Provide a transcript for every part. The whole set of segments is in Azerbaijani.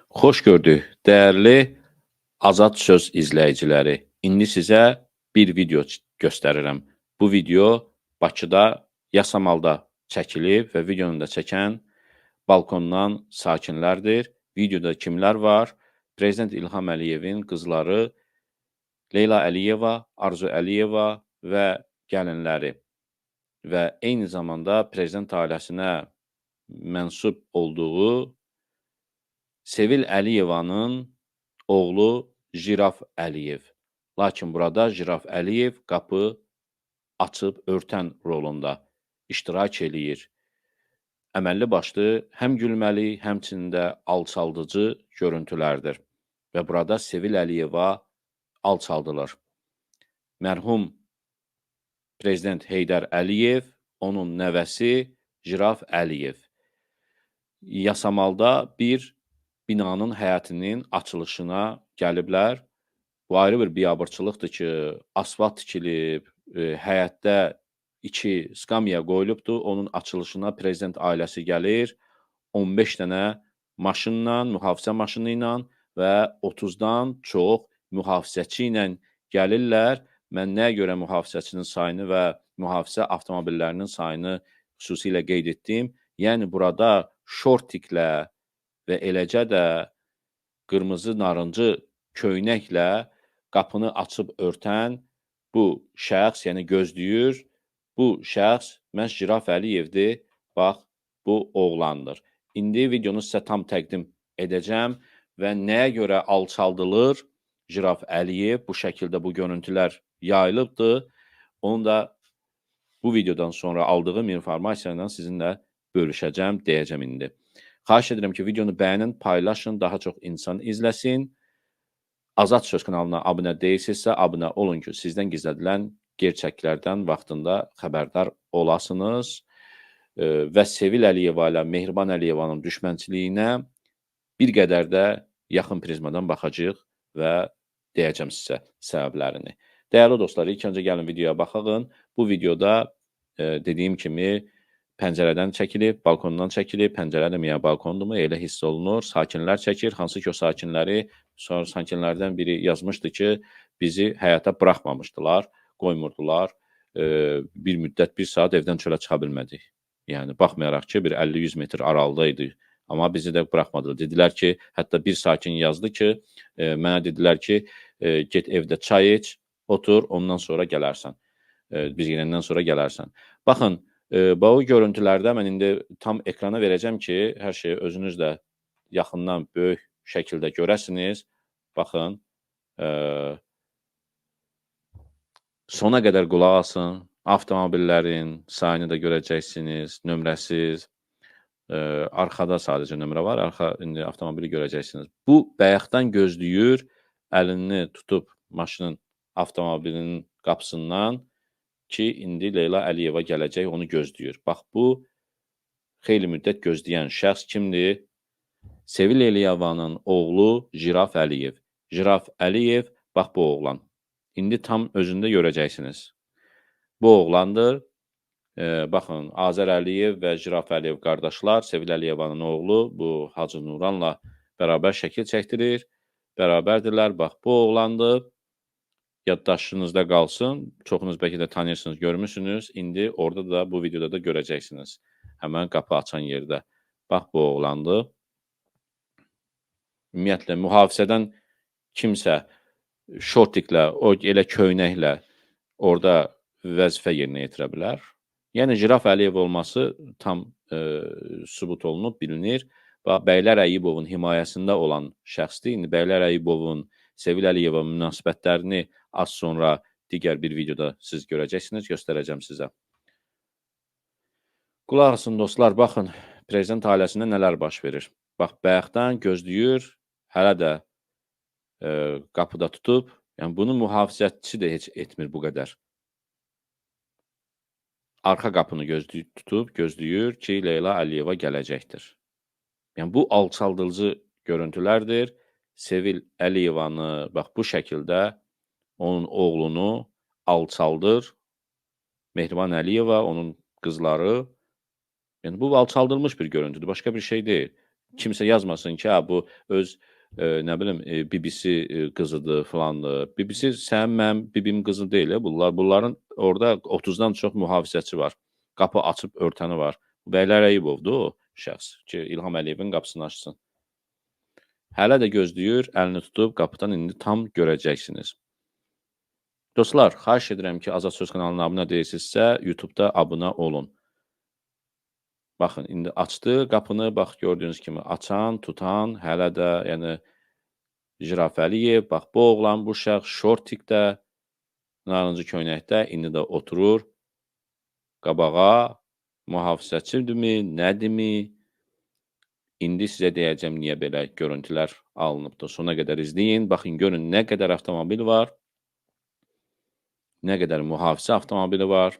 Xoş gördük, dəyərli Azad Söz izləyiciləri. İndi sizə bir video göstərirəm. Bu video Bakıda Yasamalda çəkilib və videonu da çəkən balkondan sakinlərdir. Videoda kimlər var? Prezident İlham Əliyevin qızları Leyla Əliyeva, Arzu Əliyeva və gəlinləri və eyni zamanda prezident ailəsinə mənsub olduğu Sevil Əliyevanın oğlu Jiraf Əliyev. Lakin burada Jiraf Əliyev qapı açıb örtən rolunda iştirak eləyir. Əməlli başlı həm gülməli, həmçində alçaldıcı görüntülərdir. Və burada Sevil Əliyeva alçaldılır. Mərhum Prezident Heydər Əliyev, onun nəvəsi Jiraf Əliyev Yasamalda bir binanın həyətinin açılışına gəliblər. Bu ayrı bir biabırçılıqdır ki, asfalt tikilib, həyətdə 2 skamya qoyulubdur. Onun açılışına prezident ailəsi gəlir. 15 dənə maşınla, mühafizə maşını ilə və 30-dan çox mühafizəçi ilə gəlirlər. Mən nəyə görə mühafizəçinin sayını və mühafizə avtomobillərinin sayını xüsusilə qeyd etdim? Yəni, burada şortiklə və eləcə də qırmızı narıncı köynəklə qapını açıb örtən bu şəxs, yəni gözləyir, bu şəxs məhz Jiraf Əliyevdir, bax, bu oğlandır. İndi videonu sizə tam təqdim edəcəm və nəyə görə alçaldılır Jiraf Əliyev, bu şəkildə bu görüntülər yayılıbdır, onu da bu videodan sonra aldığım informasiya ilə sizinlə bölüşəcəm, deyəcəm indi. Xahiş edirəm ki, videonu bəyənin, paylaşın, daha çox insan izləsin. Azad Söz kanalına abunə deyilsinizsə, abunə olun ki, sizdən gizlədilən gerçəklərdən vaxtında xəbərdar olasınız və Sevil Əliyeva ilə Mehriban Əliyevanın düşmənçiliyinə bir qədər də yaxın prizmadan baxacaq və deyəcəm sizə səbəblərini. Dəyərli dostlar, ilk öncə gəlin videoya baxın. Bu videoda dediyim kimi pəncərədən çəkilib, balkondan çəkilib, pəncərə deməyə balkondurmu, elə hiss olunur. Sakinlər çəkir, hansı ki o sakinlərdən biri yazmışdı ki, bizi həyata buraxmamışdılar, qoymurdular. Bir müddət, bir saat evdən çölə çıxa bilmədik. Yəni, baxmayaraq ki, bir 50-100 metr aralıda idi. Amma bizi də buraxmadılar. Dedilər ki, hətta bir sakin yazdı ki, mənə dedilər ki, get evdə çay iç, otur, ondan sonra gələrsən. Biz gedəndən sonra gələrsən. Baxın, bu görüntülərdə mən indi tam ekrana verəcəm ki, hər şeyi özünüz də yaxından böyük şəkildə görəsiniz. Baxın, sona qədər qulaq asın, avtomobillərin sayını da görəcəksiniz, nömrəsiz. Arxada sadəcə nömrə var, indi avtomobili görəcəksiniz. Bu, bayaqdan gözləyir, əlini tutub maşının, avtomobilinin qapısından ki, indi Leyla Əliyeva gələcək, onu gözləyir. Bax, bu, xeyli müddət gözləyən şəxs kimdir? Sevil Əliyevanın oğlu Jiraf Əliyev. Jiraf Əliyev, bax, bu oğlan. İndi tam özündə görəcəksiniz. Bu oğlandır. Baxın, Azər Əliyev və Jiraf Əliyev qardaşlar, Sevil Əliyevanın oğlu, bu Hacı Nuranla bərabər şəkil çəkdirir. Bərabərdirlər, bax, bu oğlandır. Yaddaşınızda qalsın, çoxunuz bəlkə də tanıyırsınız, görmüsünüz. İndi orada da, bu videoda da görəcəksiniz. Həmən qapı açan yerdə. Bax, bu oğlandır. Ümumiyyətlə, mühafizədən kimsə şortiklə, o elə köynəklə orada vəzifə yerinə yetirə bilər. Yəni, Jiraf Əliyev olması tam sübut olunub, bilinir. Bəylər Əyibovun himayəsində olan şəxsdir. İndi Bəylər Əyibovun Sevil Əliyeva münasibətlərini az sonra digər bir videoda siz görəcəksiniz, göstərəcəm sizə. Qulaq asın, dostlar, baxın, prezident ailəsində nələr baş verir. Bax, bayaqdan gözləyir, hələ də qapıda tutub, yəni bunu mühafizətçi də heç etmir bu qədər. Arxa qapını tutub, gözləyir ki, Leyla Əliyeva gələcəkdir. Yəni, bu alçaldılıcı görüntülərdir. Sevil Əliyevanı, bax, bu şəkildə onun oğlunu alçaldır. Mehriban Əliyeva, onun qızları. Yəni, bu alçaldılmış bir görüntüdür, başqa bir şey deyil. kimsə yazmasın ki, hə, bu öz nə bilim, BBC qızıdır, filandır. BBC sənin, mənim bibim qızı deyil bunlar. Bunların orada 30-dan çox mühafizəçi var. Qapı açıb örtəni var. Bəylər Əyibovdur o şəxs ki, İlham Əliyevin qapısını açsın. Hələ də gözləyir, əlini tutub qapıdan indi tam görəcəksiniz. Dostlar, xahiş edirəm ki, Azad Söz kanalına abunə deyilsinizsə, YouTube-da abunə olun. Baxın, indi açdı qapını, bax gördüyünüz kimi açan, tutan, hələ də, yəni Jiraf Əliyev, bax bu oğlan, bu şəxs şortikdə, narıncı köynəkdə, indi də oturur qabağa, mühafizəçidirmi, nədirmi? İndi sizə deyəcəm niyə belə görüntülər alınıbdır. Sona qədər izləyin, baxın, görün nə qədər avtomobil var, nə qədər mühafizə avtomobili var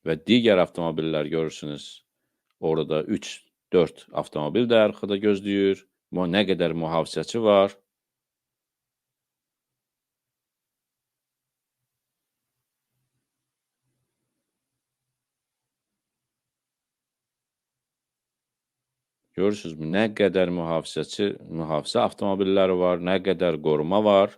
və digər avtomobillər görürsünüz. Orada 3-4 avtomobil də arxada gözləyir. Nə qədər mühafizəçi var. Görürsünüzmü? Nə qədər mühafizə avtomobilləri var, nə qədər qoruma var.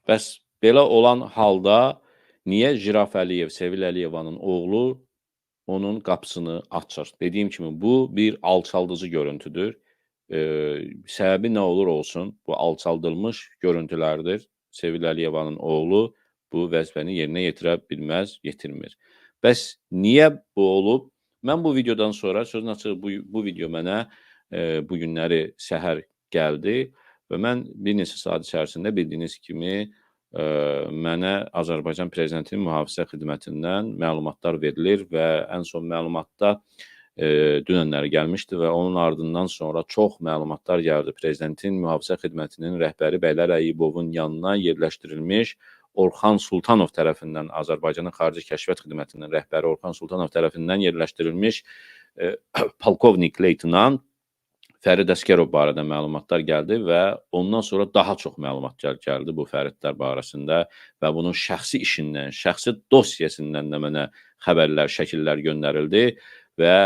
Bəs belə olan halda niyə Jiraf Əliyev, Sevil Əliyevanın oğlu onun qapısını açır? Dediyim kimi, bu bir alçaldıcı görüntüdür. Səbəbi nə olur olsun, bu alçaldılmış görüntülərdir. Sevil Əliyevanın oğlu bu vəzifəni yerinə yetirə bilməz, yetirmir. Bəs niyə bu olub? Mən bu videodan sonra, sözün açığı bu video mənə bu günləri səhər gəldi və mən bir neçə saat içərisində bildiyiniz kimi mənə Azərbaycan Prezidentinin Mühafizə Xidmətindən məlumatlar verilir və ən son məlumatda dünənləri gəlmişdi və onun ardından sonra çox məlumatlar gəldi. Prezidentin Mühafizə Xidmətinin rəhbəri Bəylər Əyibovun yanına yerləşdirilmiş Orxan Sultanov tərəfindən, Azərbaycanın Xarici Kəşfiyyat Xidmətinin rəhbəri Orxan Sultanov tərəfindən yerləşdirilmiş polkovnik leytenant Fərid Əsgərov barədə məlumatlar gəldi və ondan sonra daha çox məlumat gəldi bu Fəridlər barəsində və bunun şəxsi işindən, şəxsi dosyasından da mənə xəbərlər, şəkillər göndərildi və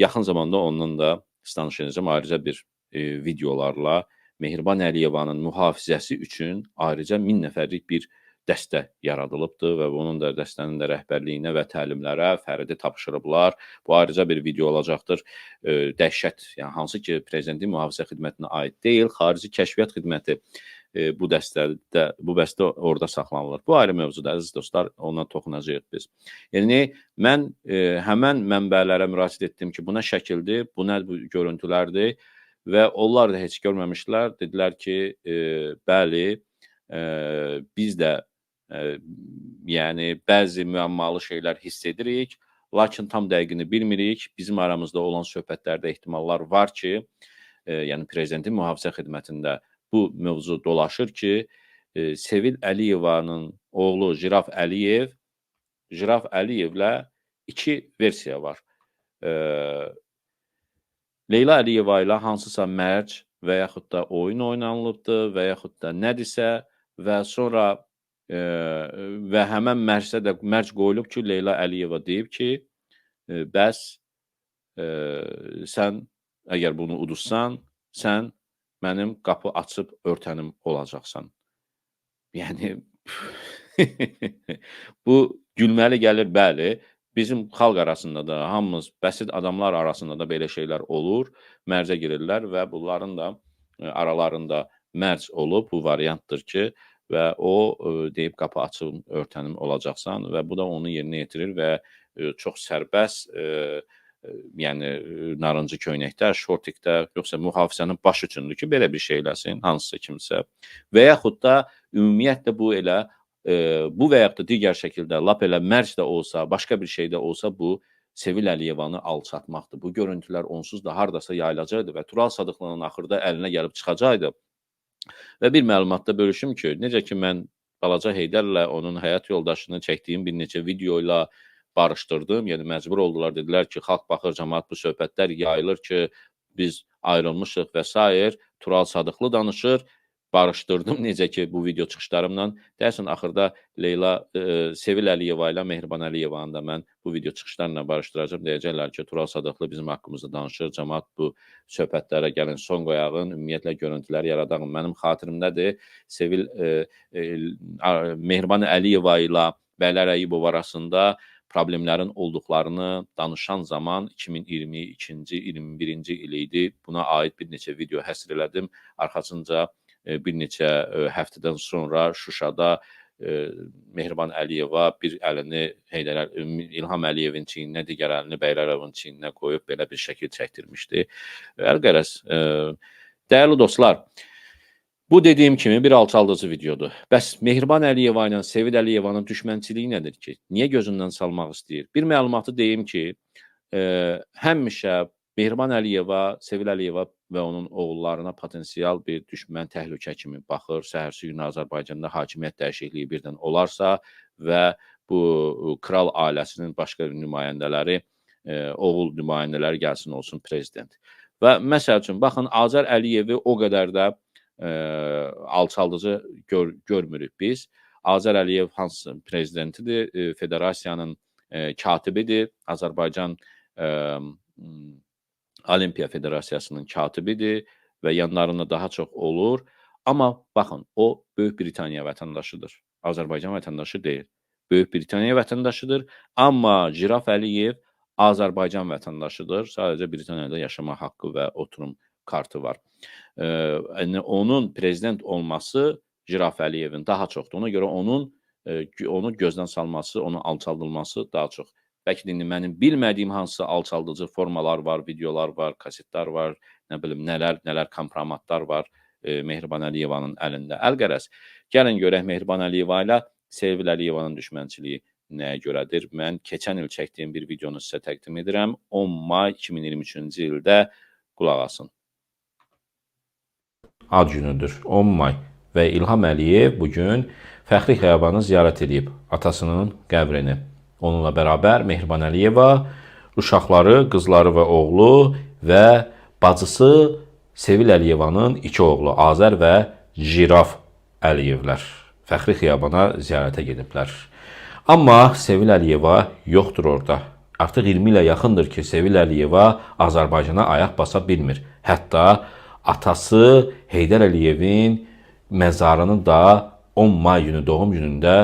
yaxın zamanda ondan da danışacağım ayrıca bir videolarla Mehriban Əliyevanın mühafizəsi üçün ayrıca 1000 nəfərlik bir dəstə yaradılıbdır və bunun da dəstənin də rəhbərliyinə və təlimlərə Fəridi tapşırıblar. Bu ayrıca bir video olacaqdır. Dəhşət, yəni hansı ki, Prezidentin Mühafizə Xidmətinə aid deyil, Xarici Kəşfiyyat Xidməti bu bəstə orada saxlanılır. Bu ayrı mövzudur, əziz dostlar, ona toxunacağıq biz. Yəni, mən həmən mənbələrə müraciət etdim ki, bu nə şəkildir, bu nə görüntülərdir və onlar da heç görməmişlər. Dedilər ki, bəli, biz də yəni bəzi müəmmalı şeylər hiss edirik, lakin tam dəqiqini bilmirik. Bizim aramızda olan söhbətlərdə ehtimallar var ki, yəni Prezidentin Mühafizə Xidmətində bu mövzu dolaşır ki, Sevil Əliyevanın oğlu Jiraf Əliyevlə iki versiya var. Leyla Əliyeva ilə hansısa mərc və yaxud da oyun oynanılıbdır və yaxud da nədirsə və sonra və həmən mərcdə də mərc qoyulub ki, Leyla Əliyeva deyib ki, bəs sən əgər bunu uduzsan, sən mənim qapı açıb örtənim olacaqsan. Yəni, bu gülməli gəlir, bəli. Bizim xalq arasında da, hamımız, bəsit adamlar arasında da belə şeylər olur. Mərcə girirlər və bunların da aralarında mərc olub, bu variantdır ki, və o deyib qapı açıb örtənim olacaqsan və bu da onu yerinə yetirir və çox sərbəst, yəni narıncı köynəkdə, şortikdə, yoxsa mühafizənin baş üçündür ki, belə bir şey eləsin, hansısa kimsə. Və yaxud da ümumiyyətlə bu elə, bu və yaxud da digər şəkildə, lap elə mərc də olsa, başqa bir şey də olsa, bu Sevil Əliyevanı alçatmaqdır. Bu görüntülər onsuz da hardasa yayılacaqdı və Tural Sadıqlının axırda əlinə gəlib çıxacaqdı. Və bir məlumatda bölüşüm ki, necə ki mən Balaca Heydərlə onun həyat yoldaşını çəkdiyim bir neçə video ilə barışdırdım. Yəni məcbur oldular, dedilər ki, xalq baxır, cəmaət bu söhbətlər yayılır ki, biz ayrılmışıq və s. Tural Sadıqlı danışır. Barışdırdım necə ki bu video çıxışlarımla. Deyəsən axırda Leyla Sevil Əliyeva ilə Mehriban Əliyevanı da mən bu video çıxışlarla barışdıracağam. Deyəcəklər ki, Tural Sadıqlı bizim haqqımızda danışır. Cəmaət bu söhbətlərə gəlin son qoyağın, ümumiyyətlə görüntülər yaradağın. Mənim xatirimdədir. Sevil Mehriban Əliyeva ilə Bəylər Əyibov arasında problemlərin olduqlarını danışan zaman 2022-ci, 21-ci il idi. Buna aid bir neçə video həsr elədim. Arxasınca bir neçə həftədən sonra Şuşada Mehriban Əliyeva bir əlini İlham Əliyevin çiyninə, digər əlini Bəylər Əyibovun çiyninə qoyub belə bir şəkil çəkdirmişdi. Əlqərəz, dəyərli dostlar, bu dediyim kimi bir alçaldıcı videodur. Bəs Mehriban Əliyeva ilə Sevil Əliyevanın düşmənçiliyi nədir ki? Niyə gözündən salmaq istəyir? Bir məlumatı deyim ki, həmişə Mehriban Əliyeva, Sevil Əliyeva və onun oğullarına potensial bir düşmən təhlükə kimi baxır. Səhərsi günü Azərbaycanda hakimiyyət dəyişikliyi birdən olarsa və bu kral ailəsinin başqa nümayəndələri, oğul nümayəndələri gəlsin olsun prezident. Və məsəl üçün, baxın, Azər Əliyevi o qədər də alçaldıcı görmürük biz. Azər Əliyev hansı prezidentidir? Federasiyanın katibidir. Azərbaycan Olimpiya Federasiyasının katibidir və yanlarında daha çox olur. Amma baxın, o Böyük Britaniya vətəndaşıdır. Azərbaycan vətəndaşı deyil. Böyük Britaniya vətəndaşıdır. Amma Jiraf Əliyev Azərbaycan vətəndaşıdır. Sadəcə Britaniyada yaşama haqqı və oturum kartı var. Onun prezident olması Jiraf Əliyevin daha çoxdur. Ona görə onu gözdən salması, onun alçaldılması daha çox. Bəlkə də mənim bilmədiyim hansısa alçaldıcı formalar var, videolar var, kasetlər var, nə bilim, nələr kompromatlar var Mehriban Əliyevanın əlində. Əlqərəz, gəlin görək Mehriban Əliyeva ilə Sevil Əliyevanın düşmənçiliyi nəyə görədir? Mən keçən il çəkdiyim bir videonu sizə təqdim edirəm. 10 may 2023-cü ildə qulaq asın. Ad günüdür, 10 may və İlham Əliyev bugün Fəxri Xiyabanı ziyarət edib, atasının qəbrini. Onunla bərabər Mehriban Əliyeva, uşaqları, qızları və oğlu və bacısı Sevil Əliyevanın 2 oğlu Azər və Jiraf Əliyevlər Fəxri Xiyabana ziyarətə gediblər. Amma Sevil Əliyeva yoxdur orada. Artıq 20 ilə yaxındır ki, Sevil Əliyeva Azərbaycana ayaq basa bilmir. Hətta atası Heydər Əliyevin məzarını da 10 may günü doğum günündə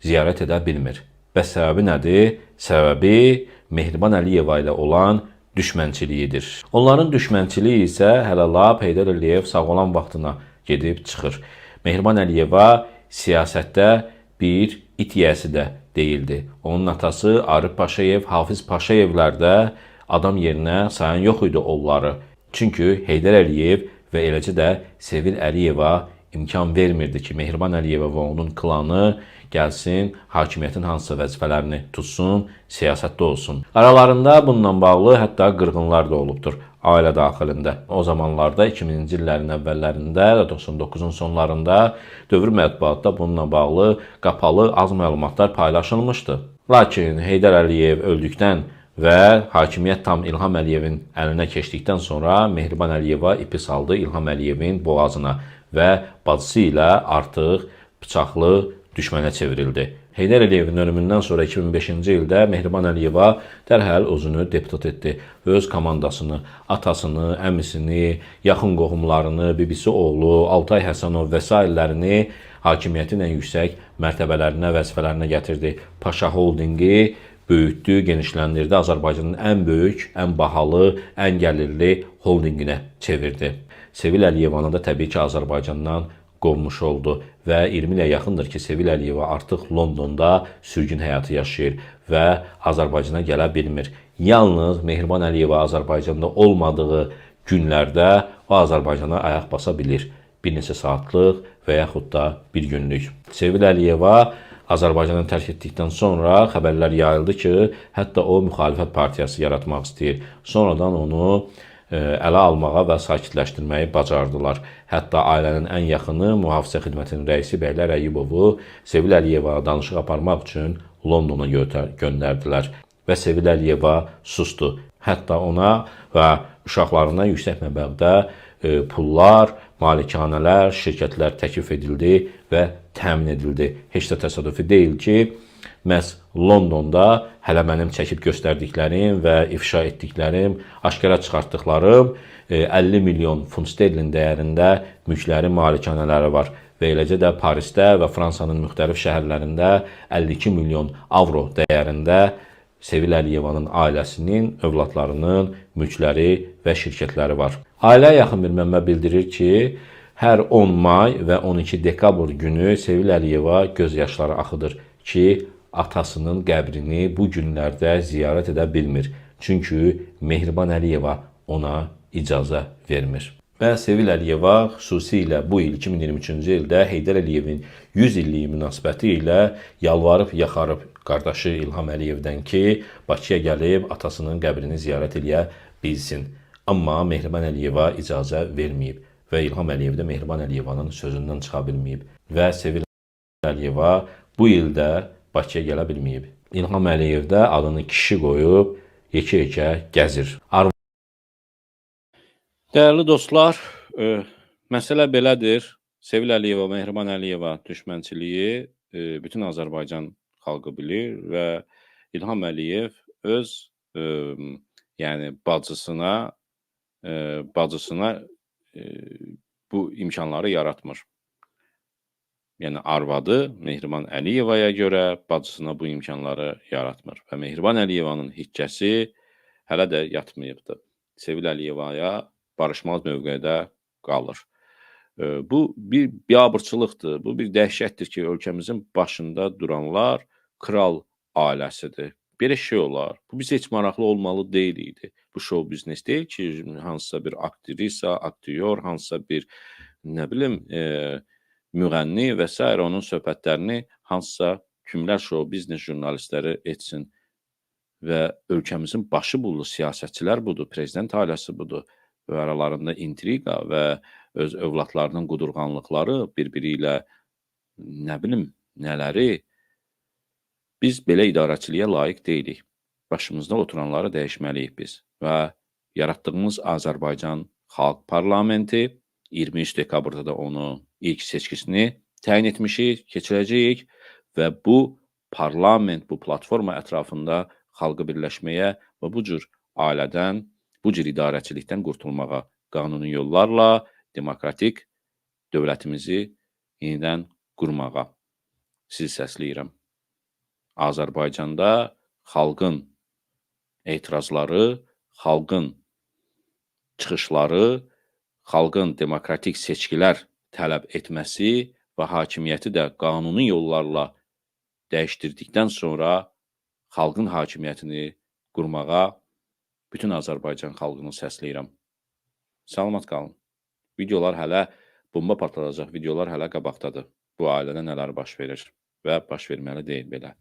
ziyarət edə bilmir. Bəs səbəbi nədir? Səbəbi Mehriban Əliyeva ilə olan düşmənçiliyidir. Onların düşmənçiliyi isə hələ lap Heydər Əliyev sağ olan vaxtına gedib çıxır. Mehriban Əliyeva siyasətdə bir it yiyəsi də deyildi. Onun atası Arif Paşayev, Hafiz Paşayevlər də adam yerinə sayan yox idi onları. Çünki Heydər Əliyev və eləcə də Sevil Əliyeva imkan vermirdi ki, Mehriban Əliyeva və onun klanı gəlsin, hakimiyyətin hansısa vəzifələrini tutsun, siyasətdə olsun. Aralarında bununla bağlı hətta qırğınlar da olubdur ailə daxilində. O zamanlarda 2000-ci illərin əvvəllərində, 99-un sonlarında dövr mətbuatda bununla bağlı qapalı az məlumatlar paylaşılmışdı. Lakin Heydər Əliyev öldükdən və hakimiyyət tam İlham Əliyevin əlinə keçdikdən sonra Mehriban Əliyeva ipi saldı İlham Əliyevin boğazına və bacısı ilə artıq bıçaqlı düşmənə çevrildi. Heydər Əliyevin ölümündən sonra 2005-ci ildə Mehriban Əliyeva dərhal özünü deputat etdi və öz komandasını, atasını, əmisini, yaxın qohumlarını, bibisi oğlu, Altay Həsənov və s. hakimiyyətin ən yüksək mərtəbələrinə, vəzifələrinə gətirdi. Paşa Holdingi böyütdü, genişləndirdi, Azərbaycanın ən böyük, ən bahalı, ən gəlirli holdinginə çevirdi. Sevil Əliyevanı da təbii ki, Azərbaycandan qovmuş oldu və 20 ilə yaxındır ki, Sevil Əliyeva artıq Londonda sürgün həyatı yaşayır və Azərbaycana gələ bilmir. Yalnız Mehriban Əliyeva Azərbaycanda olmadığı günlərdə o Azərbaycana ayaq basa bilir. Bir neçə saatlıq və yaxud da bir günlük. Sevil Əliyeva Azərbaycanı tərk etdikdən sonra xəbərlər yayıldı ki, hətta o müxalifət partiyası yaratmaq istəyir. Sonradan onu ələ almağa və sakitləşdirməyi bacardılar. Hətta ailənin ən yaxını mühafizə xidmətinin rəisi Bəylər Əyyubovu Sevil Əliyeva danışıq aparmaq üçün Londona göndərdilər və Sevil Əliyeva susdu. Hətta ona və uşaqlarına yüksək məbləğdə pullar, malikanələr, şirkətlər təklif edildi və təmin edildi. Heç də təsadüfi deyil ki, məhz Londonda hələ mənim çəkib göstərdiklərim və ifşa etdiklərim, aşkara çıxartdıqlarım 50 milyon funt sterlin dəyərində mülkləri, malikanələri var. Və eləcə də Parisdə və Fransanın müxtəlif şəhərlərində 52 milyon avro dəyərində Sevil Əliyevanın ailəsinin, övladlarının mülkləri və şirkətləri var. Ailə yaxın bir mənbə bildirir ki, hər 10 may və 12 dekabr günü Sevil Əliyeva göz yaşları axıdır ki, atasının qəbrini bu günlərdə ziyarət edə bilmir. Çünki Mehriban Əliyeva ona icazə vermir. Və Sevil Əliyeva xüsusilə bu il 2023-cü ildə Heydər Əliyevin 100 illiyi münasibəti ilə yalvarıb yaxarıb qardaşı İlham Əliyevdən ki, Bakıya gəlib atasının qəbrini ziyarət eləyə bilsin. Amma Mehriban Əliyeva icazə verməyib və İlham Əliyev də Mehriban Əliyevanın sözündən çıxa bilməyib və Sevil Əliyeva bu ildə Bakıya gələ bilməyib. İlham Əliyev də adını kişi qoyub yekə-yekə gəzir. Dəyərli dostlar, məsələ belədir. Sevil Əliyeva, Mehriban Əliyeva düşmənçiliyi bütün Azərbaycan xalqı bilir və İlham Əliyev öz yəni bacısına bu imkanları yaratmır. Yəni arvadı Mehriban Əliyevaya görə bacısına bu imkanları yaratmır və Mehriban Əliyevanın hikkəsi hələ də yatmayıbdır. Sevil Əliyevaya barışmaz mövqedə qalır. Bu bir biabırçılıqdır, bu bir dəhşətdir ki, ölkəmizin başında duranlar kral ailəsidir. Belə şey olar. Bu bizə heç maraqlı olmalı deyil idi. Bu show biznes deyil ki, hansısa bir aktrisa, aktyor, hansısa bir nə bilim müğənni və s. onun söhbətlərini hansısa kimlər show biznes jurnalistləri etsin və ölkəmizin başı budur, siyasətçilər budur, prezident ailəsi budur və aralarında intriqa və öz övladlarının qudurğanlıqları bir-biri ilə nə bilim nələri. Biz belə idarəçiliyə layiq deyilik. Başımızda oturanları dəyişməliyik biz və yaratdığımız Azərbaycan Xalq Parlamenti 23 dekabrda da onu ilk seçkisini təyin etmişik, keçirəcəyik və bu parlament, bu platforma ətrafında xalqı birləşməyə və bu cür ailədən, bu cür idarəçilikdən qurtulmağa, qanuni yollarla demokratik dövlətimizi yenidən qurmağa sizi səsləyirəm. Azərbaycanda xalqın etirazları, xalqın çıxışları, xalqın demokratik seçkilər tələb etməsi və hakimiyyəti də qanuni yollarla dəyişdirdikdən sonra xalqın hakimiyyətini qurmağa bütün Azərbaycan xalqını səsləyirəm. Salamat qalın. Videolar hələ bomba partladacaq, videolar hələ qabaqdadır. Bu ailədə nələr baş verir və baş verməli deyil belə.